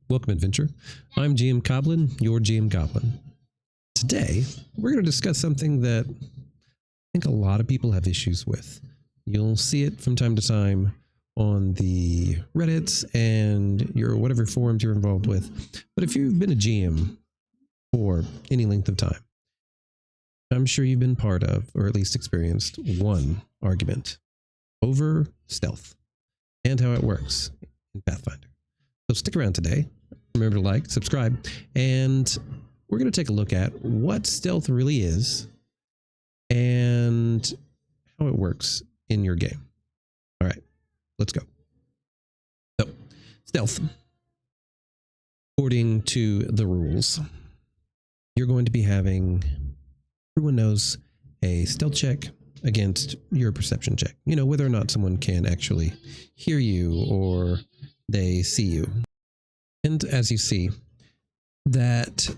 Welcome, Adventure. I'm GM Goblin, your GM Goblin. Today, we're going to discuss something that I think a lot of people have issues with. You'll see it from time to time on the Reddits and your whatever forums you're involved with. But if you've been a GM for any length of time, I'm sure you've been part of, or at least experienced, one argument over stealth and how it works in Pathfinder. So stick around today. Remember to like, subscribe, and we're going to take a look at what stealth really is and how it works in your game. All right, let's go. So, stealth. According to the rules, you're going to be having, everyone knows, a stealth check against your perception check. You know, whether or not someone can actually hear you or they see you. And as you see, that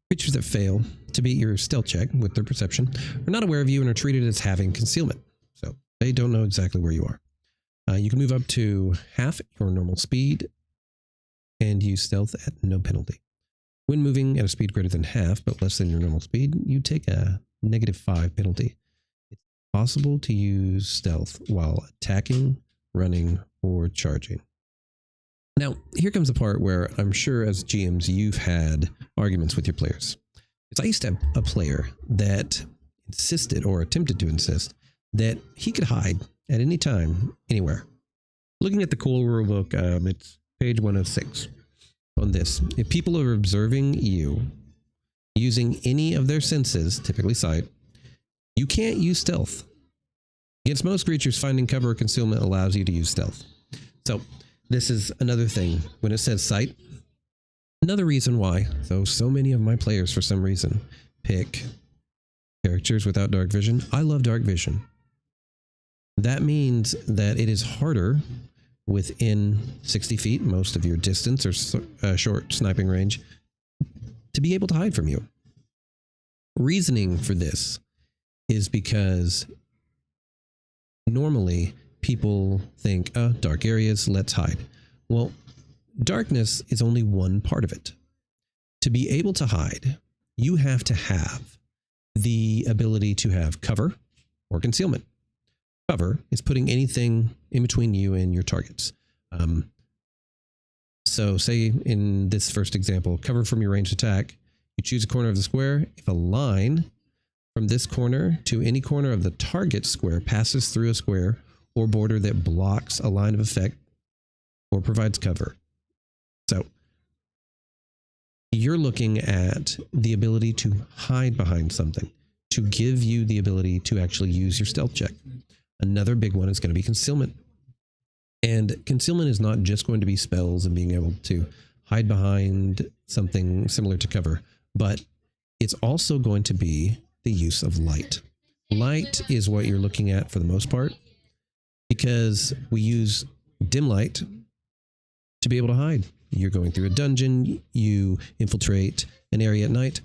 creatures that fail to beat your stealth check with their perception are not aware of you and are treated as having concealment. So they don't know exactly where you are. You can move up to half your normal speed and use stealth at no penalty. When moving at a speed greater than half, but less than your normal speed, you take a -5 penalty. It's possible to use stealth while attacking, running, or charging. Now, here comes the part where I'm sure as GMs you've had arguments with your players. Because I used to have a player that insisted, or attempted to insist, that he could hide at any time, anywhere. Looking at the core rulebook, it's page 106 on this. If people are observing you using any of their senses, typically sight, you can't use stealth. Against most creatures, finding cover or concealment allows you to use stealth. So this is another thing when it says sight. Another reason why, though so many of my players for some reason pick characters without dark vision. I love dark vision. That means that it is harder within 60 feet, most of your distance or short sniping range, to be able to hide from you. Reasoning for this is because normally people think, dark areas, let's hide. Well, darkness is only one part of it. To be able to hide, you have to have the ability to have cover or concealment. Cover is putting anything in between you and your targets. So say in this first example, cover from your ranged attack, you choose a corner of the square. If a line from this corner to any corner of the target square passes through a square or border that blocks a line of effect or provides cover. So you're looking at the ability to hide behind something to give you the ability to actually use your stealth check. Another big one is going to be concealment. And concealment is not just going to be spells and being able to hide behind something similar to cover, but it's also going to be the use of light. Light is what you're looking at for the most part, because we use dim light to be able to hide. You're going through a dungeon, you infiltrate an area at night.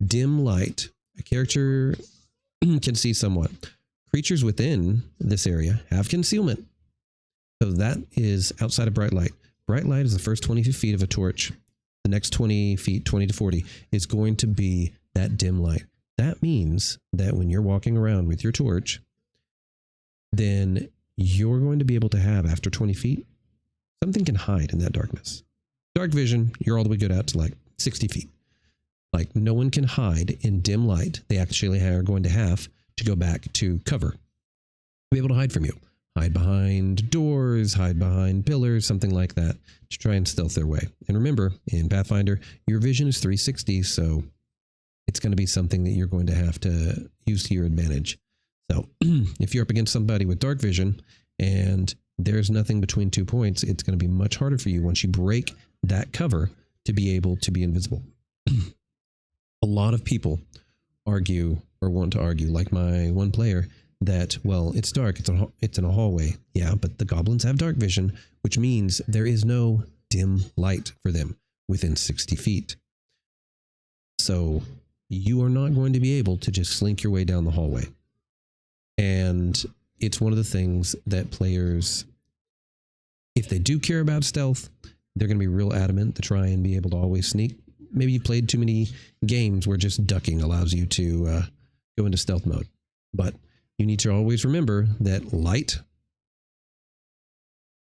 Dim light, a character can see somewhat. Creatures within this area have concealment. So that is outside of bright light. Bright light is the first 20 feet of a torch. The next 20 feet, 20 to 40, is going to be that dim light. That means that when you're walking around with your torch, then you're going to be able to have, after 20 feet, something can hide in that darkness. Dark vision, you're all the way good out to like 60 feet. Like no one can hide in dim light. They actually are going to have to go back to cover to be able to hide from you. Hide behind doors, hide behind pillars, something like that, to try and stealth their way. And remember, in Pathfinder, your vision is 360, so it's going to be something that you're going to have to use to your advantage. So if you're up against somebody with dark vision and there's nothing between 2 points, it's going to be much harder for you once you break that cover to be able to be invisible. A lot of people argue or want to argue, like my one player, that, well, it's dark, it's in a hallway. Yeah, but the goblins have dark vision, which means there is no dim light for them within 60 feet. So you are not going to be able to just slink your way down the hallway. And it's one of the things that players, if they do care about stealth, they're going to be real adamant to try and be able to always sneak. Maybe you played too many games where just ducking allows you to go into stealth mode. But you need to always remember that light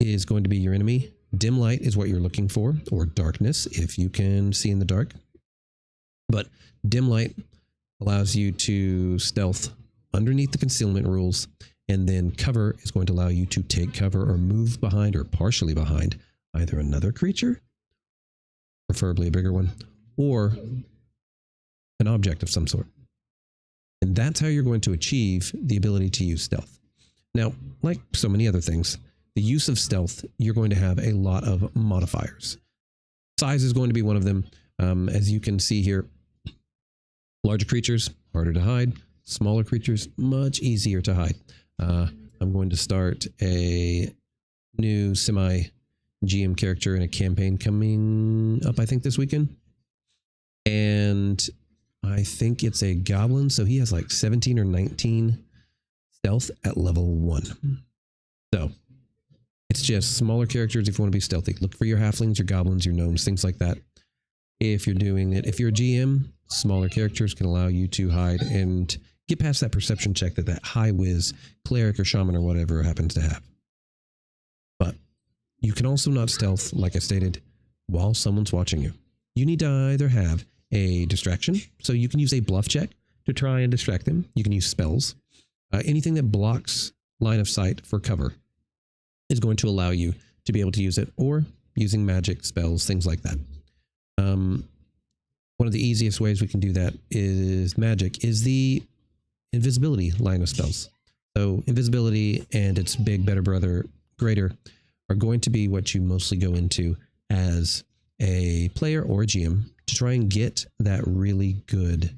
is going to be your enemy. Dim light is what you're looking for, or darkness if you can see in the dark. But dim light allows you to stealth underneath the concealment rules, and then cover is going to allow you to take cover or move behind or partially behind either another creature, preferably a bigger one, or an object of some sort. And that's how you're going to achieve the ability to use stealth. Now, like so many other things, the use of stealth, you're going to have a lot of modifiers. Size is going to be one of them. As you can see here, larger creatures, harder to hide. Smaller creatures, much easier to hide. I'm going to start a new semi-GM character in a campaign coming up, I think, this weekend. And I think it's a goblin, so he has like 17 or 19 stealth at level 1. So it's just smaller characters if you want to be stealthy. Look for your halflings, your goblins, your gnomes, things like that. If you're doing it, if you're a GM, smaller characters can allow you to hide and get past that perception check that high whiz cleric or shaman or whatever happens to have. But you can also not stealth, like I stated, while someone's watching you. You need to either have a distraction, so you can use a bluff check to try and distract them. You can use spells. Anything that blocks line of sight for cover is going to allow you to be able to use it, or using magic spells, things like that. One of the easiest ways we can do that is magic, is the invisibility line of spells. So invisibility and its big, better brother, greater, are going to be what you mostly go into as a player or a GM to try and get that really good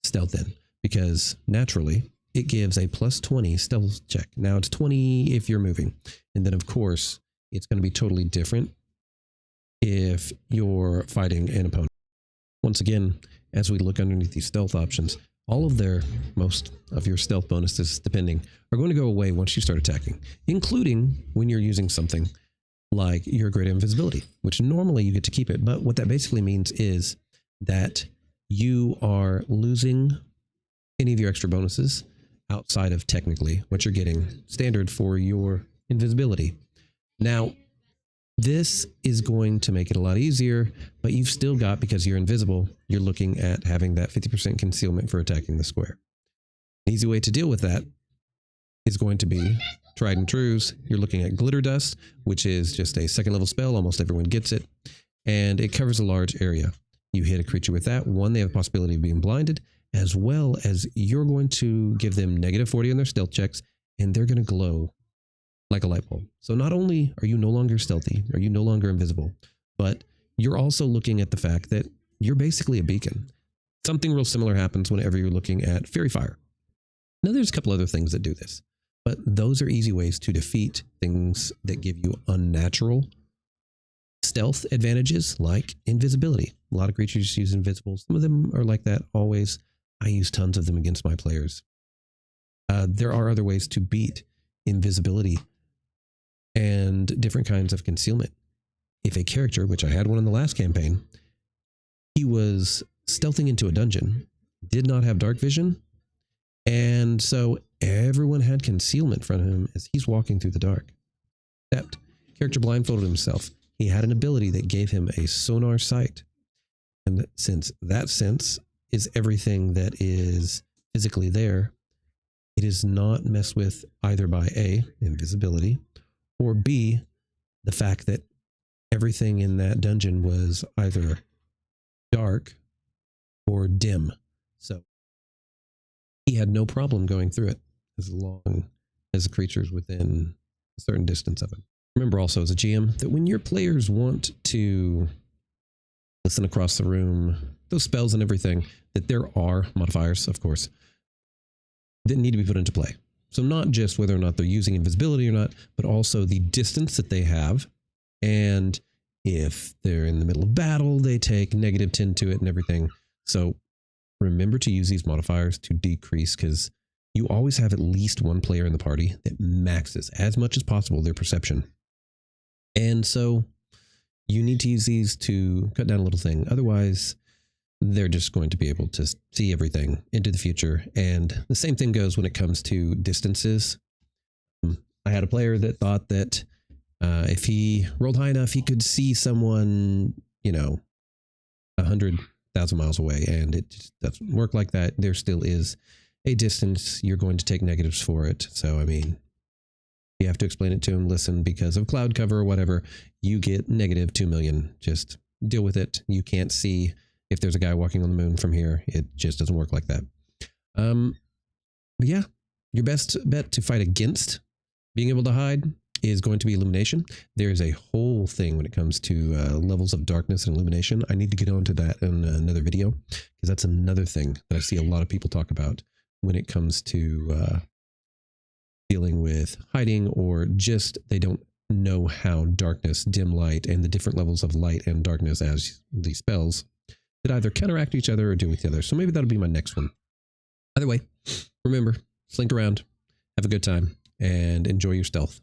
stealth in, because naturally it gives a plus 20 stealth check. Now it's 20 if you're moving, and then of course it's going to be totally different if you're fighting an opponent. Once again, as we look underneath these stealth options, most of your stealth bonuses, depending, are going to go away once you start attacking, including when you're using something like your great invisibility, which normally you get to keep it. But what that basically means is that you are losing any of your extra bonuses outside of technically what you're getting standard for your invisibility. Now, this is going to make it a lot easier, but you've still got, because you're invisible, you're looking at having that 50% concealment for attacking the square. An easy way to deal with that is going to be tried and trues. You're looking at glitter dust, which is just a second level spell. Almost everyone gets it, and it covers a large area. You hit a creature with that. One, they have the possibility of being blinded, as well as you're going to give them -40 on their stealth checks, and they're going to glow like a light bulb. So not only are you no longer stealthy, are you no longer invisible, but you're also looking at the fact that you're basically a beacon. Something real similar happens whenever you're looking at fairy fire. Now there's a couple other things that do this, but those are easy ways to defeat things that give you unnatural stealth advantages, like invisibility. A lot of creatures use invisible. Some of them are like that always. I use tons of them against my players. There are other ways to beat invisibility and different kinds of concealment. If a character, which I had one in the last campaign, he was stealthing into a dungeon, did not have dark vision, and so everyone had concealment from him as he's walking through the dark. Except, character blindfolded himself. He had an ability that gave him a sonar sight. And since that sense is everything that is physically there, it is not messed with either by A, invisibility, or B, the fact that everything in that dungeon was either dark or dim. So he had no problem going through it as long as the creature's within a certain distance of him. Remember also as a GM that when your players want to listen across the room, those spells and everything, that there are modifiers, of course, that need to be put into play. So not just whether or not they're using invisibility or not, but also the distance that they have. And if they're in the middle of battle, they take -10 to it and everything. So remember to use these modifiers to decrease, because you always have at least one player in the party that maxes as much as possible their perception. And so You need to use these to cut down a little thing. Otherwise, they're just going to be able to see everything into the future. And the same thing goes when it comes to distances. I had a player that thought that if he rolled high enough, he could see someone, 100,000 miles away. And it just doesn't work like that. There still is a distance. You're going to take negatives for it. So, I mean, you have to explain it to him. Listen, because of cloud cover or whatever, you get negative 2 million. Just deal with it. You can't see if there's a guy walking on the moon from here. It just doesn't work like that. But yeah, your best bet to fight against being able to hide is going to be illumination. There's a whole thing when it comes to levels of darkness and illumination. I need to get onto that in another video, because that's another thing that I see a lot of people talk about when it comes to dealing with hiding, or just they don't know how darkness, dim light, and the different levels of light and darkness as these spells that either counteract each other or deal with each other. So maybe that'll be my next one. Either way, remember, slink around, have a good time, and enjoy your stealth.